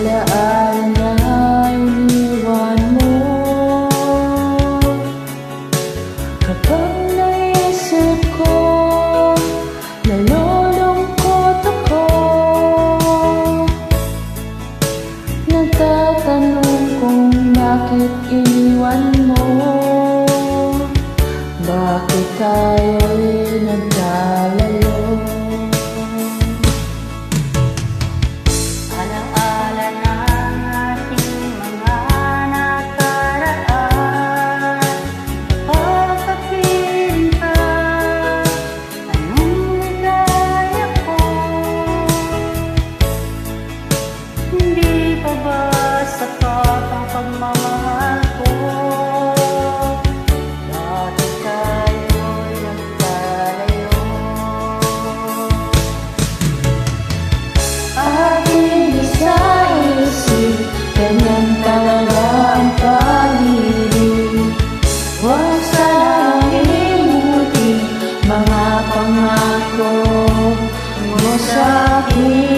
alaala na iniwan mo. Kapag naisip ko, nalulungkot ako. Nagtatanong kung bakit iniwan mo. Bakit tayo'y nagkalayo? Alaala ng ating mga nakaraan. Pagkapiling ka, anong ligaya ko? Hindi pa ba sapat ang pagmamahal ko? Bakit tayo'y nagkalayo? Aking isa-isip, ganyan talaga ang pag-ibig. Huwag sanang limutin mga pangako mo sa akin.